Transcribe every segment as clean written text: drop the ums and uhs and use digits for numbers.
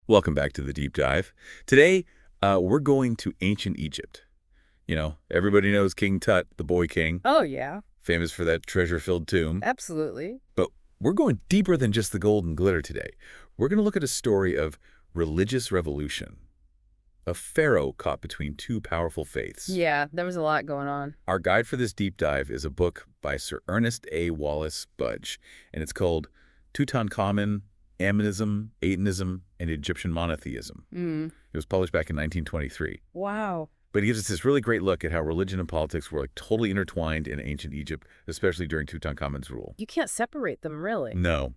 Welcome back to the deep dive. Today, we're going to ancient Egypt. Everybody knows King Tut, the boy king, Oh, yeah, famous for that treasure-filled tomb. absolutely. But we're going deeper than just the gold and glitter today. We're going to look at a story of religious revolution, a pharaoh caught between two powerful faiths. Yeah, there was a lot going on. Our guide for this deep dive is a book by Sir Ernest A. Wallace Budge, and it's called Tutankhamun, Amenism, Atenism, and Egyptian Monotheism. Mm. It was published back in 1923. Wow. But it gives us this really great look at how religion and politics were totally intertwined in ancient Egypt, especially during Tutankhamun's rule. You can't separate them, really. No.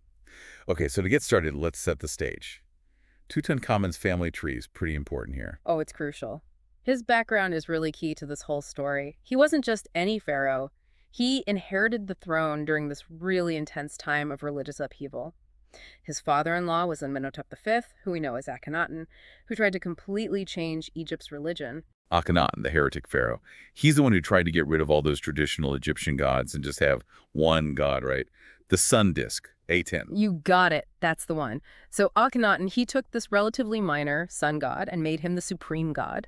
Okay, so to get started, let's set the stage. Tutankhamun's family tree is pretty important here. Oh, it's crucial. His background is really key to this whole story. He wasn't just any pharaoh. He inherited the throne during this really intense time of religious upheaval. His father-in-law was Amenhotep V, who we know as Akhenaten, who tried to completely change Egypt's religion. Akhenaten, the heretic pharaoh. He's the one who tried to get rid of all those traditional Egyptian gods and just have one god, right? The sun disk, Aten. You got it. That's the one. So Akhenaten, he took this relatively minor sun god and made him the supreme god,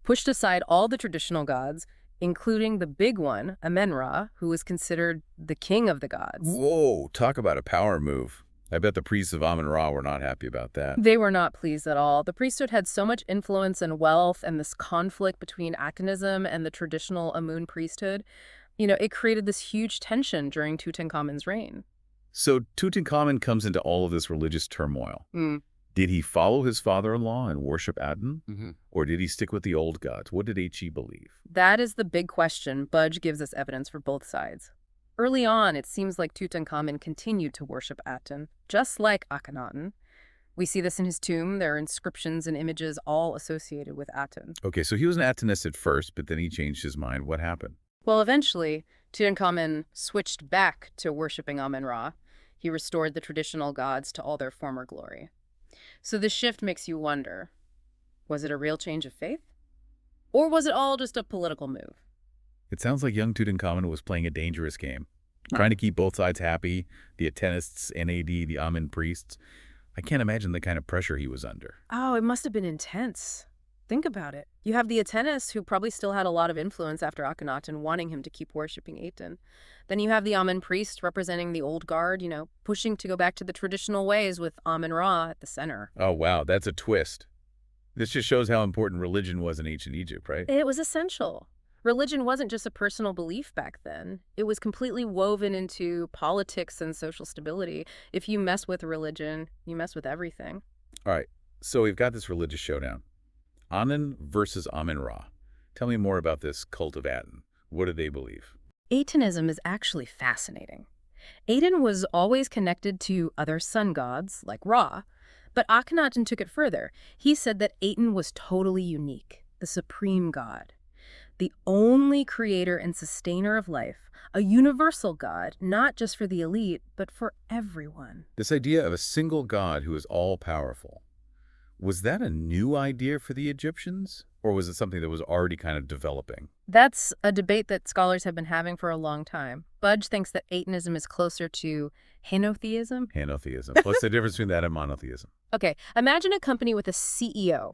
pushed aside all the traditional gods, including the big one, Amen-Ra, who was considered the king of the gods. Whoa, talk about a power move. I bet the priests of Amen-Ra were not happy about that. They were not pleased at all. The priesthood had so much influence and wealth, and this conflict between Atenism and the traditional Amun priesthood, it created this huge tension during Tutankhamun's reign. So Tutankhamun comes into all of this religious turmoil. Mm. Did he follow his father-in-law and worship Aten? Mm-hmm. Or did he stick with the old gods? What did HE believe? That is the big question. Budge gives us evidence for both sides. Early on, it seems like Tutankhamun continued to worship Aten, just like Akhenaten. We see this in his tomb. There are inscriptions and images all associated with Aten. Okay, so he was an Atenist at first, but then he changed his mind. What happened? Well, eventually, Tutankhamun switched back to worshiping Amen-Ra. He restored the traditional gods to all their former glory. So this shift makes you wonder, was it a real change of faith? Or was it all just a political move? It sounds like young Tutankhamun was playing a dangerous game, trying to keep both sides happy, the Atenists, NAD, the Amen priests. I can't imagine the kind of pressure he was under. Oh, it must have been intense. Think about it. You have the Atenists, who probably still had a lot of influence after Akhenaten, wanting him to keep worshiping Aten. Then you have the Amen priests representing the old guard, pushing to go back to the traditional ways with Amen-Ra at the center. Oh, wow, that's a twist. This just shows how important religion was in ancient Egypt, right? It was essential. Religion wasn't just a personal belief back then. It was completely woven into politics and social stability. If you mess with religion, you mess with everything. All right, so we've got this religious showdown. Aten versus Amen-Ra. Tell me more about this cult of Aten. What do they believe? Atenism is actually fascinating. Aten was always connected to other sun gods, like Ra, but Akhenaten took it further. He said that Aten was totally unique, the supreme god, the only creator and sustainer of life, a universal god, not just for the elite, but for everyone. This idea of a single god who is all-powerful. Was that a new idea for the Egyptians? Or was it something that was already kind of developing? That's a debate that scholars have been having for a long time. Budge thinks that Atenism is closer to Henotheism. Henotheism. What's the difference between that and monotheism? Okay, imagine a company with a CEO.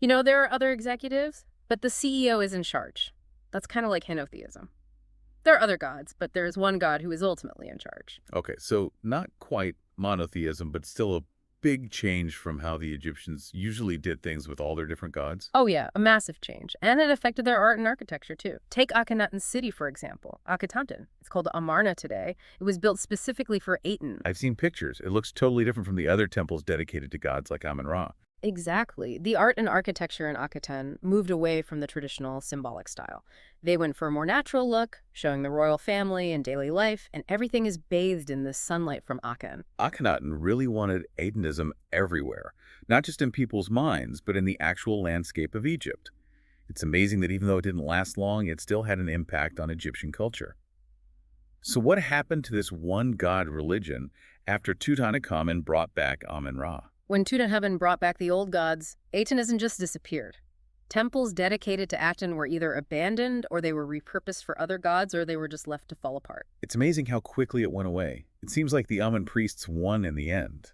There are other executives, but the CEO is in charge. That's kind of like Henotheism. There are other gods, but there's one god who is ultimately in charge. Okay, so not quite monotheism, but still a big change from how the Egyptians usually did things with all their different gods. Oh yeah, a massive change. And it affected their art and architecture too. Take Akhenaten's city, for example. Akhenaten. It's called Amarna today. It was built specifically for Aten. I've seen pictures. It looks totally different from the other temples dedicated to gods like Amen-Ra. Exactly. The art and architecture in Akhenaten moved away from the traditional symbolic style. They went for a more natural look, showing the royal family and daily life, and everything is bathed in the sunlight from Aten. Akhenaten really wanted Atenism everywhere, not just in people's minds, but in the actual landscape of Egypt. It's amazing that even though it didn't last long, it still had an impact on Egyptian culture. So what happened to this one-god religion after Tutankhamun brought back Amen-Ra? When Tutankhamun brought back the old gods, Atenism just disappeared. Temples dedicated to Aten were either abandoned, or they were repurposed for other gods, or they were just left to fall apart. It's amazing how quickly it went away. It seems like the Amen priests won in the end.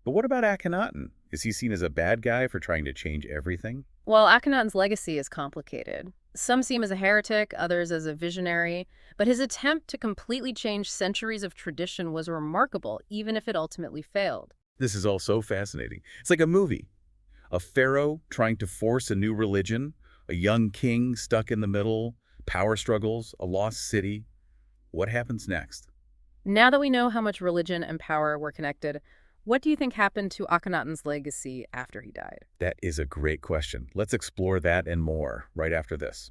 But what about Akhenaten? Is he seen as a bad guy for trying to change everything? Well, Akhenaten's legacy is complicated. Some see him as a heretic, others as a visionary, but his attempt to completely change centuries of tradition was remarkable, even if it ultimately failed. This is all so fascinating. It's like a movie. A pharaoh trying to force a new religion, a young king stuck in the middle, power struggles, a lost city. What happens next? Now that we know how much religion and power were connected, what do you think happened to Akhenaten's legacy after he died? That is a great question. Let's explore that and more right after this.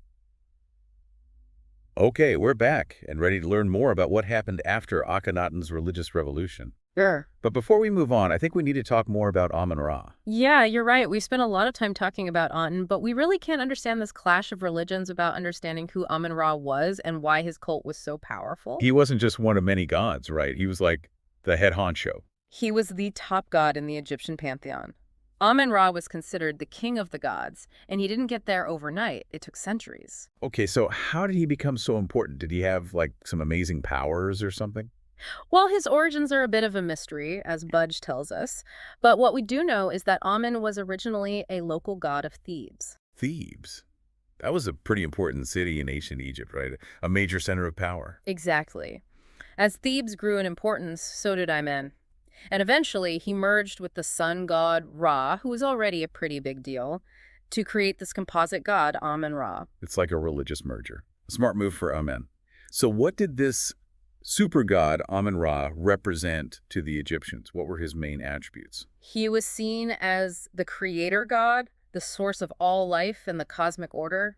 Okay, we're back and ready to learn more about what happened after Akhenaten's religious revolution. Sure. But before we move on, I think we need to talk more about Amun-Ra. Yeah, you're right. We spent a lot of time talking about Aten, but we really can't understand this clash of religions without understanding who Amun-Ra was and why his cult was so powerful. He wasn't just one of many gods, right? He was like the head honcho. He was the top god in the Egyptian pantheon. Amun-Ra was considered the king of the gods, and he didn't get there overnight. It took centuries. Okay, so how did he become so important? Did he have like some amazing powers or something? Well, his origins are a bit of a mystery, as Budge tells us, but what we do know is that Amun was originally a local god of Thebes. Thebes. That was a pretty important city in ancient Egypt, right? A major center of power. Exactly. As Thebes grew in importance, so did Amen. And eventually, he merged with the sun god Ra, who was already a pretty big deal, to create this composite god, Amun-Ra. It's like a religious merger. A smart move for Amen. So what did this super god Amun-Ra represent to the Egyptians? What were his main attributes? He was seen as the creator god, the source of all life and the cosmic order.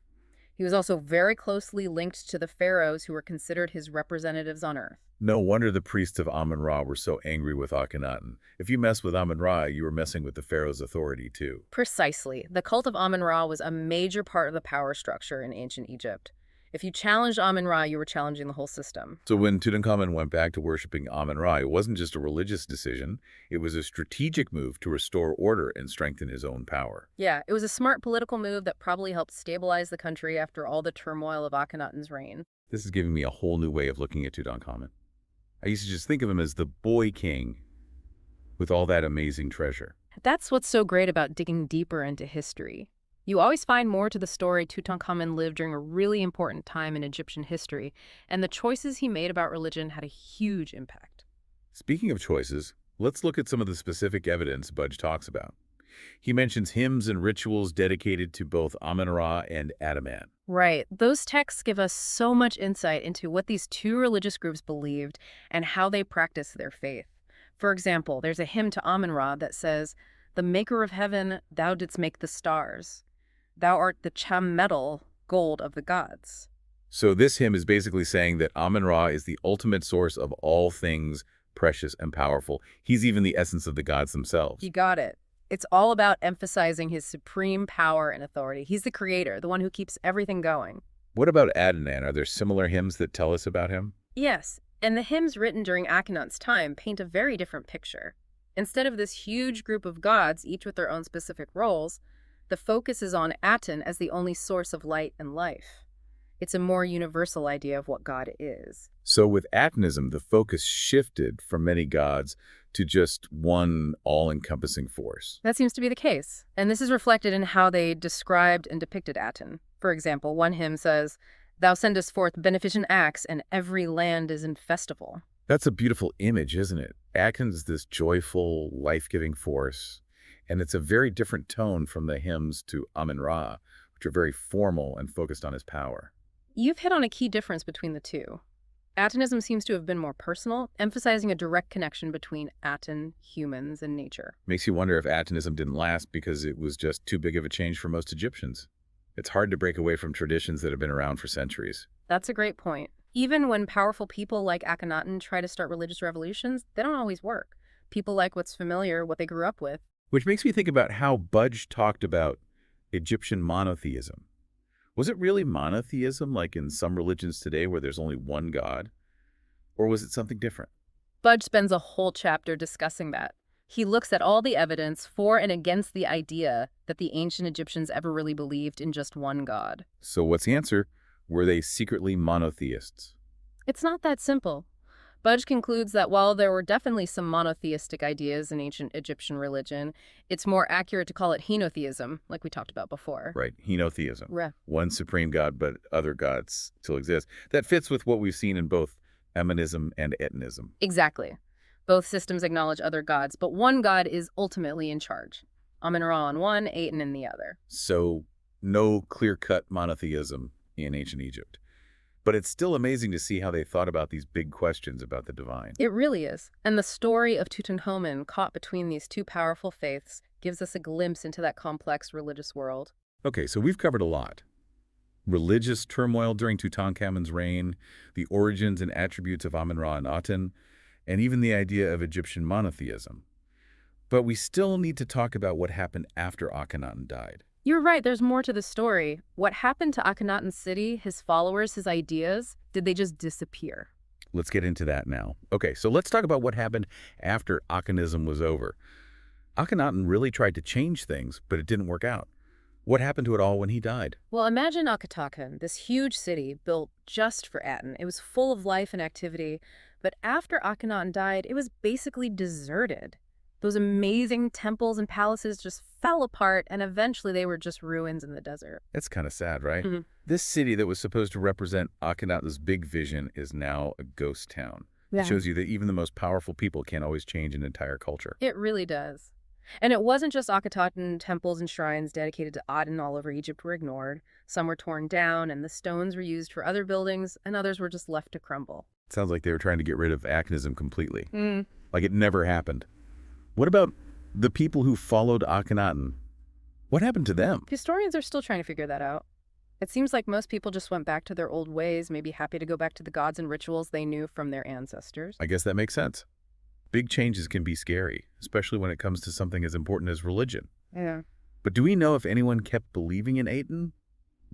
He was also very closely linked to the pharaohs who were considered his representatives on Earth. No wonder the priests of Amun-Ra were so angry with Akhenaten. If you mess with Amun-Ra, you were messing with the pharaoh's authority too. Precisely. The cult of Amun-Ra was a major part of the power structure in ancient Egypt. If you challenged Amun-Ra, you were challenging the whole system. So when Tutankhamun went back to worshiping Amun-Ra, it wasn't just a religious decision, it was a strategic move to restore order and strengthen his own power. Yeah, it was a smart political move that probably helped stabilize the country after all the turmoil of Akhenaten's reign. This is giving me a whole new way of looking at Tutankhamun. I used to just think of him as the boy king with all that amazing treasure. That's what's so great about digging deeper into history. You always find more to the story. Tutankhamun lived during a really important time in Egyptian history, and the choices he made about religion had a huge impact. Speaking of choices, let's look at some of the specific evidence Budge talks about. He mentions hymns and rituals dedicated to both Amun-Ra and Aten. Right. Those texts give us so much insight into what these two religious groups believed and how they practiced their faith. For example, there's a hymn to Amun-Ra that says, "The maker of heaven, thou didst make the stars. Thou art the cham metal, gold of the gods." So this hymn is basically saying that Amun-Ra is the ultimate source of all things precious and powerful. He's even the essence of the gods themselves. You got it. It's all about emphasizing his supreme power and authority. He's the creator, the one who keeps everything going. What about Aten? Are there similar hymns that tell us about him? Yes, and the hymns written during Akhenaten's time paint a very different picture. Instead of this huge group of gods, each with their own specific roles, the focus is on Aten as the only source of light and life. It's a more universal idea of what God is. So with Atenism, the focus shifted from many gods to just one all-encompassing force. That seems to be the case, and this is reflected in how they described and depicted Aten. For example, one hymn says, "Thou sendest forth beneficent acts, and every land is in festival." That's a beautiful image, isn't it? Aten's this joyful, life-giving force, and it's a very different tone from the hymns to Amun-Ra, which are very formal and focused on his power. You've hit on a key difference between the two. Atenism seems to have been more personal, emphasizing a direct connection between Aten, humans, and nature. Makes you wonder if Atenism didn't last because it was just too big of a change for most Egyptians. It's hard to break away from traditions that have been around for centuries. That's a great point. Even when powerful people like Akhenaten try to start religious revolutions, they don't always work. People like what's familiar, what they grew up with. Which makes me think about how Budge talked about Egyptian monotheism. Was it really monotheism like in some religions today where there's only one god? Or was it something different? Budge spends a whole chapter discussing that. He looks at all the evidence for and against the idea that the ancient Egyptians ever really believed in just one god. So what's the answer? Were they secretly monotheists? It's not that simple. Budge concludes that while there were definitely some monotheistic ideas in ancient Egyptian religion, it's more accurate to call it henotheism, like we talked about before. Right, henotheism. Right. One supreme god, but other gods still exist. That fits with what we've seen in both Amenism and Atenism. Exactly. Both systems acknowledge other gods, but one god is ultimately in charge. Amun-Ra on one, Aten in the other. So, no clear-cut monotheism in ancient Egypt. But it's still amazing to see how they thought about these big questions about the divine. It really is. And the story of Tutankhamun caught between these two powerful faiths gives us a glimpse into that complex religious world. Okay, so we've covered a lot. Religious turmoil during Tutankhamun's reign, the origins and attributes of Amun-Ra and Aten, and even the idea of Egyptian monotheism. But we still need to talk about what happened after Akhenaten died. You're right, there's more to the story. What happened to Akhenaten's city, his followers, his ideas, did they just disappear? Let's get into that now. Okay, so let's talk about what happened after Akhenatism was over. Akhenaten really tried to change things, but it didn't work out. What happened to it all when he died? Well, imagine Akhenaten, this huge city built just for Aten. It was full of life and activity, but after Akhenaten died, it was basically deserted. Those amazing temples and palaces just fell apart, and eventually they were just ruins in the desert. That's kind of sad, right? Mhm. This city that was supposed to represent Akhenaten's big vision is now a ghost town. Yeah. It shows you that even the most powerful people can't always change an entire culture. It really does. And it wasn't just Akhenaten. Temples and shrines dedicated to Aten all over Egypt were ignored. Some were torn down, and the stones were used for other buildings, and others were just left to crumble. It sounds like they were trying to get rid of Akhenatism completely. Mm. Like it never happened. What about the people who followed Akhenaten? What happened to them? Historians are still trying to figure that out. It seems like most people just went back to their old ways, maybe happy to go back to the gods and rituals they knew from their ancestors. I guess that makes sense. Big changes can be scary, especially when it comes to something as important as religion. Yeah. But do we know if anyone kept believing in Aten?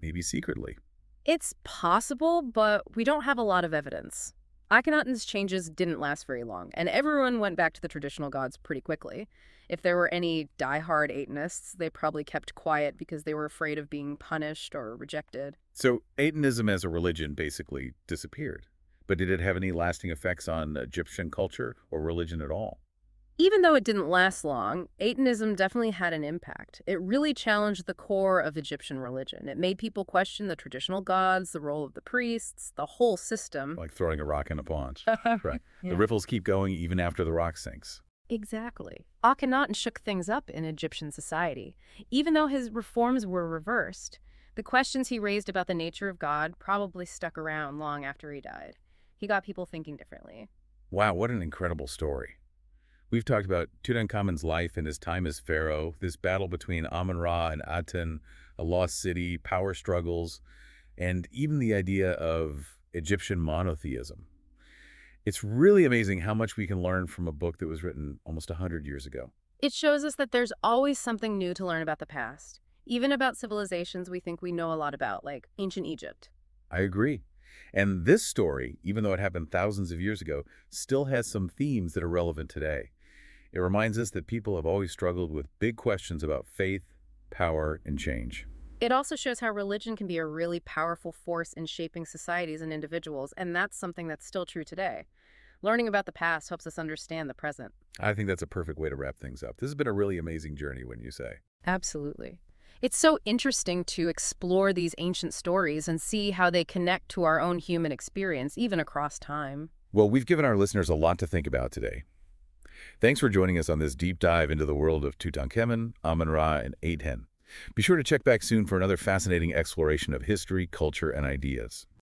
Maybe secretly. It's possible, but we don't have a lot of evidence. Akhenaten's changes didn't last very long, and everyone went back to the traditional gods pretty quickly. If there were any die-hard Atenists, they probably kept quiet because they were afraid of being punished or rejected. So Atenism as a religion basically disappeared. But did it have any lasting effects on Egyptian culture or religion at all? Even though it didn't last long, Atenism definitely had an impact. It really challenged the core of Egyptian religion. It made people question the traditional gods, the role of the priests, the whole system. Like throwing a rock in a pond. Right. Yeah. The ripples keep going even after the rock sinks. Exactly. Akhenaten shook things up in Egyptian society. Even though his reforms were reversed, the questions he raised about the nature of God probably stuck around long after he died. He got people thinking differently. Wow, what an incredible story. We've talked about Tutankhamun's life and his time as pharaoh, this battle between Amun-Ra and Aten, a lost city, power struggles, and even the idea of Egyptian monotheism. It's really amazing how much we can learn from a book that was written almost 100 years ago. It shows us that there's always something new to learn about the past, even about civilizations we think we know a lot about, like ancient Egypt. I agree. And this story, even though it happened thousands of years ago, still has some themes that are relevant today. It reminds us that people have always struggled with big questions about faith, power, and change. It also shows how religion can be a really powerful force in shaping societies and individuals, and that's something that's still true today. Learning about the past helps us understand the present. I think that's a perfect way to wrap things up. This has been a really amazing journey, wouldn't you say? Absolutely. It's so interesting to explore these ancient stories and see how they connect to our own human experience, even across time. Well, we've given our listeners a lot to think about today. Thanks for joining us on this deep dive into the world of Tutankhamun, Amun-Ra, and Aten. Be sure to check back soon for another fascinating exploration of history, culture, and ideas.